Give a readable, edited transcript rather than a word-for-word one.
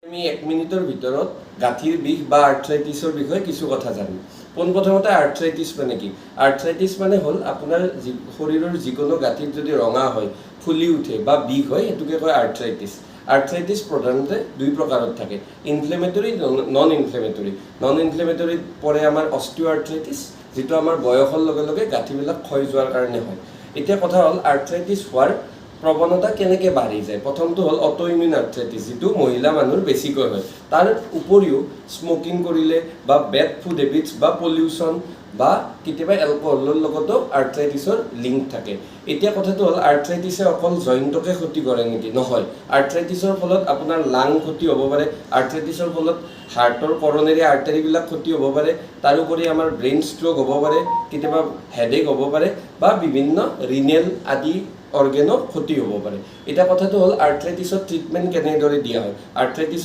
আমি 1 মিনিটৰ ভিতৰত গাঁঠিৰ বিষ বা আৰ্থ্ৰাইটিছৰ বিষয়ে কিছু কথা জানিম। পোনপ্ৰথমতে আৰ্থ্ৰাইটিছ মানে কি? আৰ্থ্ৰাইটিছ মানে হ'ল আপোনাৰ শৰীৰৰ যিকোনো গাঁঠিত যদি ৰঙা হয়, ফুলি উঠে বা বিষ হয়, সেইটোকে কয় আৰ্থ্ৰাইটিছ। আৰ্থ্ৰাইটিছ প্ৰধানতে দুই প্ৰকাৰত থাকে, ইনফ্লেমেটৰী, নন ইনফ্লেমেটৰী। নন ইনফ্লেমেটৰীত পৰে আমাৰ অষ্টিঅ'আৰ্থ্ৰাইটিছ, যিটো আমাৰ বয়সৰ লগে লগে গাঁঠিবিলাক ক্ষয় যোৱাৰ কাৰণে হয়। এতিয়া কথা হ'ল আৰ্থ্ৰাইটিছ হোৱাৰ প্ৰৱণতা কেনেকৈ বাঢ়ি যায়। প্ৰথমটো হ'ল অটোইমিউন আৰ্থ্ৰাইটিছ, যিটো মহিলা মানুহৰ বেছিকৈ হয়। তাৰ উপৰিও স্মকিং কৰিলে বা বেড ফুড হেবিটছ বা পলিউশ্যন বা কেতিয়াবা এলকহলৰ লগতো আৰ্থ্ৰাইটিছৰ লিংক থাকে। এতিয়া কথাটো হ'ল আৰ্থ্ৰাইটিছে অকল জইণ্টকে ক্ষতি কৰে নেকি? নহয়। আৰ্থ্ৰাইটিছৰ ফলত আপোনাৰ লাং ক্ষতি হ'ব পাৰে, আৰ্থ্ৰাইটিছৰ ফলত হাৰ্টৰ কৰনেৰী আৰ্টাৰীবিলাক ক্ষতি হ'ব পাৰে, তাৰোপৰি আমাৰ ব্ৰেইন ষ্ট্ৰ'ক হ'ব পাৰে, কেতিয়াবা হেডেক হ'ব পাৰে বা বিভিন্ন ৰিনেল আদি অৰ্গেনৰ ক্ষতি হ'ব পাৰে। এতিয়া কথাটো হ'ল আৰ্থ্ৰাইটিছৰ ট্ৰিটমেণ্ট কেনেদৰে দিয়া হয়। আৰ্থ্ৰাইটিছ